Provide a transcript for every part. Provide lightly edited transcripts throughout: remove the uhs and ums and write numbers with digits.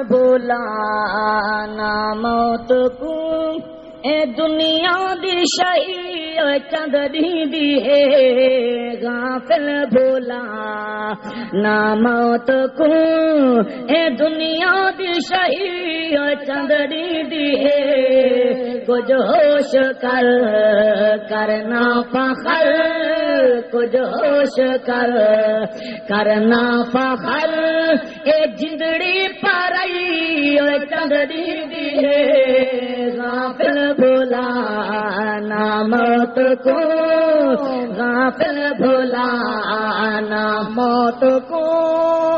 بھولانا موت کو اے دنیا دی شہی چندری دی ہے غافل بھولانا موت کو اے دنیا دی شہی چندری دی ہے کچھ ہوش کر کرنا فخر کچھ ہوش کر کرنا فخر اے جندڑی پرائی چندری دی ہے غافل بھولانا موت کو غافل بھولانا موت کو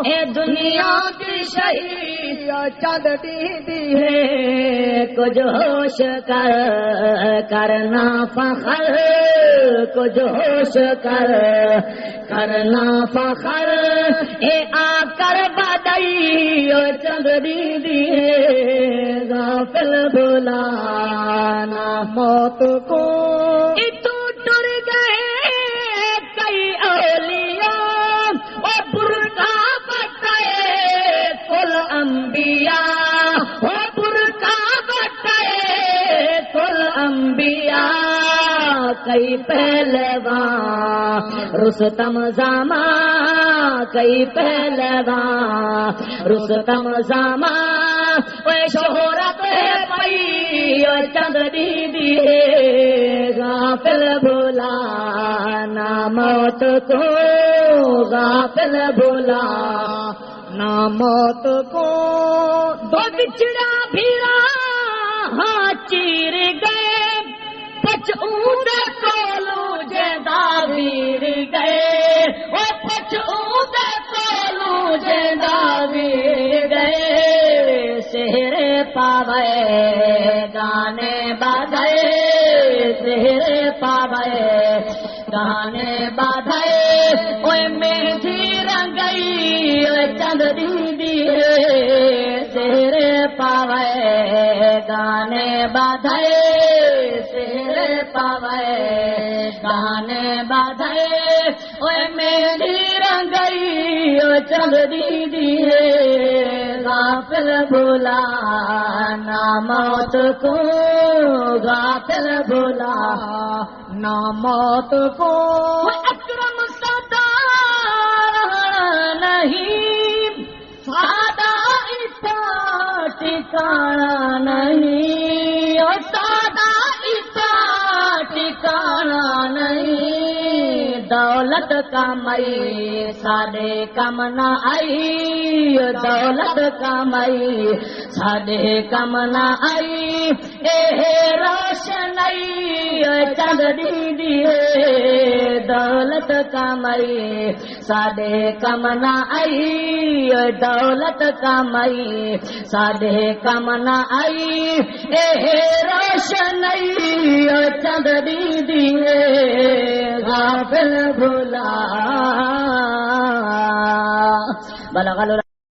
اے دنیا کی شہید چندری دی ہے کچھ ہوش کر کرنا فخر کچھ ہوش کر کرنا فخر اے آ کر بدائی چندری دی ہے غافل بھولانا موت کو تو ٹر گئے کئی اولیاء اور برقع بٹائے کل انبیاء اور برقع بٹائے کل انبیاء کئی پہلوان رستم زمان کئی پہلوان رستم زمان وہ شہرت ہے پئی چندری دی ہے غافل بھولانا موت کو غافل بھولانا موت کو دو بچڑا بھیرا ہاں چیر گئے پچھوند کولو جیدا ویر گئے وہ پچھوند کولو جیدا ویر گئے شہر پاوے گانے بادھائے شہر پاوے گانے بادھائے اوے میٹھی رنگئی چندری دی شہر پاوے گانے بادھائے شہر پاوے گانے بادھائے اوے میٹھی رنگئی چندری دی غافل بھولانا موت کو غافل بھولانا موت کو اکرم ستار نہیں سادہ اتا ٹھکانا نہیں اور سادہ اتا ٹھکانا نہیں دولت کمائی ساڈے کم نہ آئی دولت کمائی ساڈے کم نہ آئی اے روشنائی چندری دی دولت کمائی ساڈے کم نہ آئی دولت کمائی ساڈے کم نہ آئی اے روشنائی چندری دی غافل بھولا بلغ